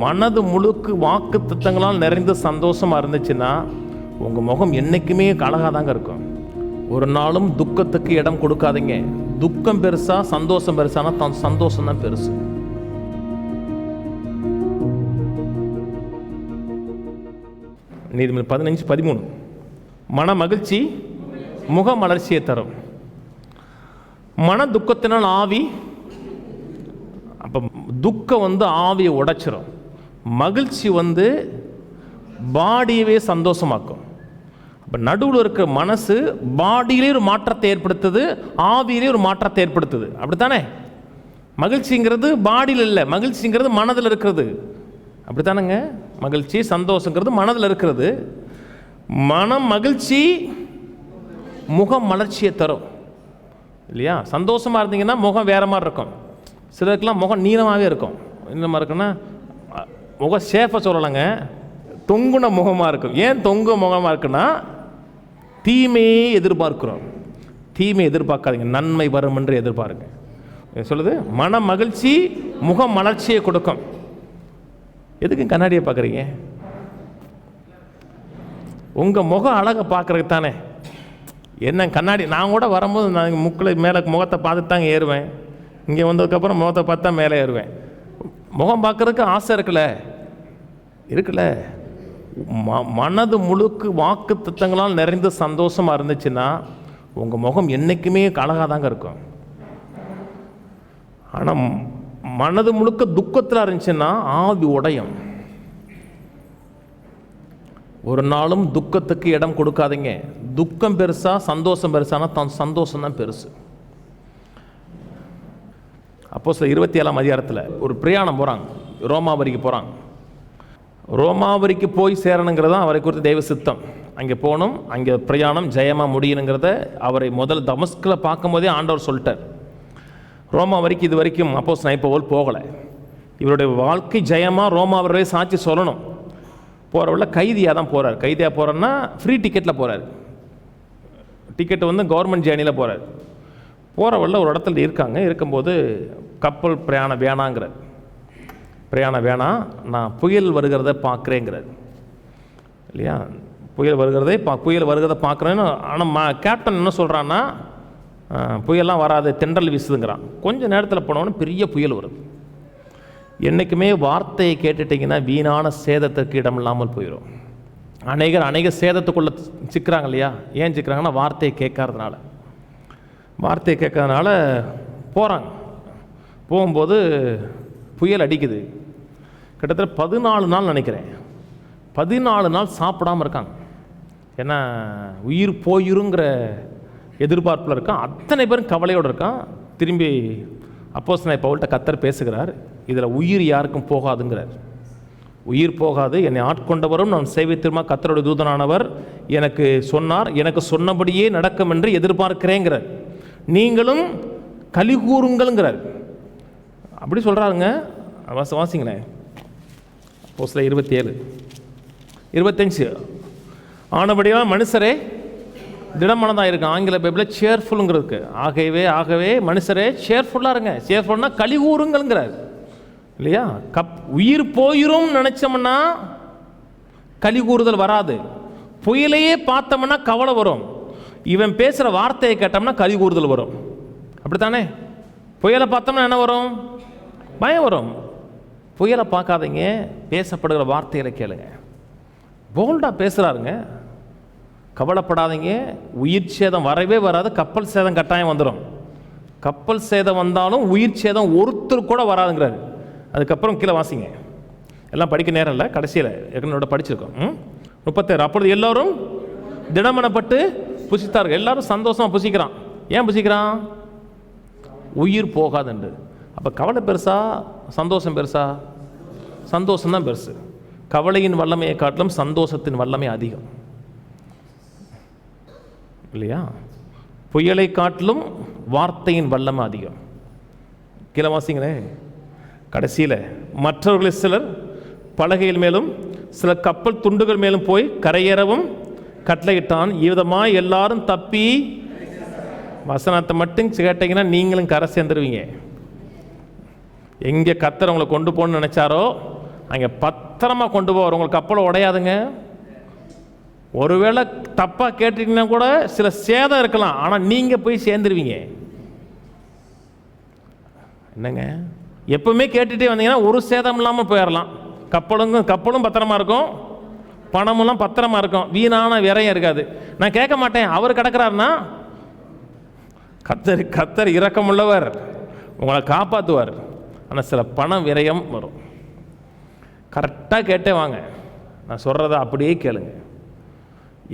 மனது முழுக்கு வாக்கு திட்டங்களால் நிறைந்த சந்தோஷமாக இருந்துச்சுன்னா உங்கள் முகம் என்றைக்குமே அழகாக தாங்க இருக்கும். ஒரு நாளும் துக்கத்துக்கு இடம் கொடுக்காதீங்க. துக்கம் பெருசா சந்தோஷம் பெருசானா சந்தோஷம் தான் பெருசு. நீதிமொழி 15:13 மன மகிழ்ச்சி முக மலர்ச்சியை தரும், மன துக்கத்தினால் ஆவி. அப்போ துக்கம் ஆவியை உடைச்சிரும், மகிழ்ச்சி பாடியவே சந்தோஷமாக்கும். அப்போ நடுவில் இருக்கிற மனசு பாடியிலே ஒரு மாற்றத்தை ஏற்படுத்துது, ஆவியிலே ஒரு மாற்றத்தை ஏற்படுத்துது. அப்படித்தானே? மகிழ்ச்சிங்கிறது பாடியில் இல்லை, மகிழ்ச்சிங்கிறது மனதில் இருக்கிறது. அப்படித்தானேங்க? மகிழ்ச்சி சந்தோஷங்கிறது மனதில் இருக்கிறது. மனம் மகிழ்ச்சி முகம் மலர்ச்சியை தரும் இல்லையா? சந்தோஷமாக இருந்தீங்கன்னா முகம் வேற மாதிரி இருக்கும். சிலருக்கெல்லாம் முகம் நீளமாகவே இருக்கும். என்ன மாதிரி இருக்குன்னா முகம் சேஃபாக சொல்லலைங்க, தொங்குன முகமாக இருக்கும். ஏன் தொங்கு முகமாக இருக்குன்னா தீமையே எதிர்பார்க்கிறோம். தீமை எதிர்பார்க்காதீங்க, நன்மை வரும் என்று எதிர்பாருங்க. சொல்லுது மன மகிழ்ச்சி முகம் மலர்ச்சியை கொடுக்கும். எதுக்கு கண்ணாடியை பார்க்குறீங்க? உங்கள் முகம் அழகை பார்க்குறதுக்கு தானே. என்ன கண்ணாடி, நான் கூட வரும்போது நான் முக்கில் மேலே முகத்தை பார்த்துட்டு தாங்க ஏறுவேன். இங்கே வந்ததுக்கப்புறம் முகத்தை பார்த்தா மேலே ஏறுவேன். முகம் பார்க்குறதுக்கு ஆசை இருக்குல்ல. மனது முழுக்கு வாக்கு திட்டங்களால் நிறைந்த சந்தோஷமாக இருந்துச்சுன்னா உங்கள் முகம் என்றைக்குமே அழகாக தாங்க இருக்கும். ஆனால் மனது முழுக்க துக்கத்தில் இருந்துச்சுன்னா ஆவி உடையும். ஒரு நாளும் துக்கத்துக்கு இடம் கொடுக்காதீங்க. துக்கம் பெருசா சந்தோஷம் பெருசானா சந்தோஷம் தான் பெருசு. அப்போஸ்தலர் 27ஆம் அதிகாரத்தில் ஒரு பிரயாணம் போகிறாங்க, ரோமாபுரிக்கு போகிறாங்க. ரோமாபுரிக்கு போய் சேரணுங்கிறதான் அவரை குறித்து தெய்வ சித்தம். அங்கே போகணும், அங்கே பிரயாணம் ஜெயமாக முடியணுங்கிறத அவரை முதல் தமஸ்கில் பார்க்கும் போதே ஆண்டவர் சொல்லிட்டார். ரோமா வரைக்கும் இது வரைக்கும் அப்போஸ்தலன் பவுல் போகலை. இவருடைய வாழ்க்கை ஜெயமாக ரோமாவரே சாட்சி சொல்லணும். போகிறவள்ள கைதியாக தான் போகிறார். கைதியாக போகிறன்னா ஃப்ரீ டிக்கெட்டில் போகிறார். டிக்கெட்டு கவர்மெண்ட் ஜேர்னியில் போகிறார். போகிறவள்ள ஒரு இடத்துல இருக்கும்போது கப்பல் பிரயாணம் வேணாங்கிறார். பிரயாணம் வேணாம், நான் புயல் வருகிறத பார்க்குறேங்கிறார் இல்லையா? புயல் வருகிறத பார்க்குறேன்னு. ஆனால் கேப்டன் என்ன சொல்கிறான்னா புயல்லாம் வராது, தென்றல் வீசுதுங்கிறான். கொஞ்சம் நேரத்தில் போனோன்னு பெரிய புயல் வருது. என்றைக்குமே வார்த்தையை கேட்டுட்டிங்கன்னா வீணான சேதத்திற்கு இடம் இல்லாமல் போயிடும். அநேக சேதத்துக்குள்ளே சிக்கிறாங்க இல்லையா? ஏன் சிக்கிறாங்கன்னா வார்த்தையை கேட்காததுனால. போகிறாங்க. போகும்போது புயல் அடிக்குது. கிட்டத்தட்ட 14 நாள் நினைக்கிறேன், 14 நாள் சாப்பிடாமல் இருக்காங்க. ஏன்னா உயிர் போயிருங்கிற எதிர்பார்ப்பில் இருக்கான். அத்தனை பேரும் கவலையோடு இருக்கான். திரும்பி அப்போஸ்தலன் பவுல்கிட்ட கர்த்தர் பேசுகிறார். இதில் உயிர் யாருக்கும் போகாதுங்கிறார். உயிர் போகாது, என்னை ஆட்கொண்டவரும் நான் சேவித்திருமா கர்த்தருடைய தூதனானவர் எனக்கு சொன்னார், எனக்கு சொன்னபடியே நடக்கும் என்று எதிர்பார்க்கிறேங்கிறார். நீங்களும் கலிகூறுங்கள்ங்கிறார். அப்படி சொல்கிறாருங்க. வாசிங்களேன் அப்போஸ்தலர் 27:25 ஆனபடியாக மனுஷரே திடமனதாக இருக்கு. ஆங்கில பைபிளில் சேர்ஃபுல்ங்கிறதுக்கு ஆகவே மனுஷரே சேர்ஃபுல்லாக இருங்க. சேர்ஃபுல்னா கலிகூறுங்கள்ங்கிறார் இல்லையா? உயிர் போயிரும் நினச்சோம்னா கலிகூறுதல் வராது. புயலையே பார்த்தோம்னா கவலை வரும். இவன் பேசுகிற வார்த்தையை கேட்டோம்னா கலிகூறுதல் வரும். அப்படித்தானே? புயலை பார்த்தோம்னா என்ன வரும்? பயம் வரும். புயலை பார்க்காதீங்க, பேசப்படுகிற வார்த்தைகளை கேளுங்க. போல்டாக பேசுகிறாருங்க. கவலைப்படாதீங்க, உயிர் சேதம் வரவே வராது. கப்பல் சேதம் கட்டாயம் வந்துடும். கப்பல் சேதம் வந்தாலும் உயிர் சேதம் ஒருத்தர் கூட வராதுங்கிறாரு. அதுக்கப்புறம் கீழே வாசிங்க. எல்லாம் படிக்க நேரம் இல்லை, கடைசியில் ஏற்கனவே படிச்சிருக்கோம். 37 அப்பொழுது எல்லோரும் திடமனப்பட்டு புசித்தார்கள். எல்லாரும் சந்தோஷமாக புசிக்கிறான். ஏன் புசிக்கிறான்? உயிர் போகாதுண்டு. அப்போ கவலை பெருசா சந்தோஷம் பெருசா? சந்தோஷம்தான் பெருசு. கவலையின் வல்லமையை காட்டிலும் சந்தோஷத்தின் வல்லமை அதிகம் இல்லையா? புயலை காட்டிலும் வார்த்தையின் வல்லமை அதிகம். கீழே வாசிங்களே கடைசியில் மற்றவர்களில் சிலர் பலகையில் மேலும் சில கப்பல் துண்டுகள் மேலும் போய் கரையேறவும் கட்டளையிட்டான். இவ்விதமாக எல்லாரும் தப்பி வசனத்தை மட்டும் கேட்டீங்கன்னா நீங்களும் கரை சேர்ந்துருவீங்க. எங்கே கர்த்தர் உங்களை கொண்டு போகணும்னு நினைச்சாரோ அங்கே பத்திரமா கொண்டு போவார். உங்களுக்கு கப்பல் உடையாதுங்க. ஒருவேளை தப்பாக கேட்டீங்கன்னா கூட சில சேதம் இருக்கலாம், ஆனால் நீங்கள் போய் சேர்ந்துருவீங்க. என்னங்க, எப்பவுமே கேட்டுகிட்டே வந்தீங்கன்னா ஒரு சேதம் இல்லாமல் போயிடலாம். கப்பலும் பத்திரமா இருக்கும், பணமெல்லாம் பத்திரமா இருக்கும், வீணான விரையும் இருக்காது. நான் கேட்க மாட்டேன், அவர் கிடக்கிறாருன்னா கத்தர் இரக்கமுள்ளவர், உங்களை காப்பாற்றுவார். ஆனால் சில பண விரயம் வரும். கரெக்டாக கேட்டே வாங்க, நான் சொல்கிறத அப்படியே கேளுங்க,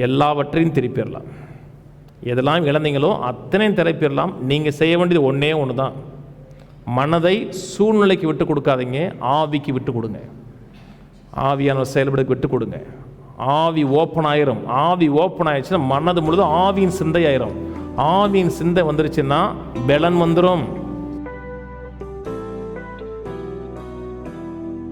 எல்லாவற்றையும் திருப்பிடலாம். எதெல்லாம் இழந்தீங்களோ அத்தனையும் திருப்பிடலாம். நீங்கள் செய்ய வேண்டியது ஒன்றே ஒன்று தான், மனதை சூழ்நிலைக்கு விட்டு கொடுக்காதீங்க, ஆவிக்கு விட்டு கொடுங்க. ஆவியான செயல்படுக்கு விட்டு கொடுங்க. ஆவி ஓப்பன் ஆயிரும். ஆவி ஓப்பன் ஆயிடுச்சுன்னா மனது முழுதும் ஆவியின் சிந்தை ஆயிரும். ஆவியின் சிந்தை வந்துருச்சுன்னா பலன் வந்துடும்.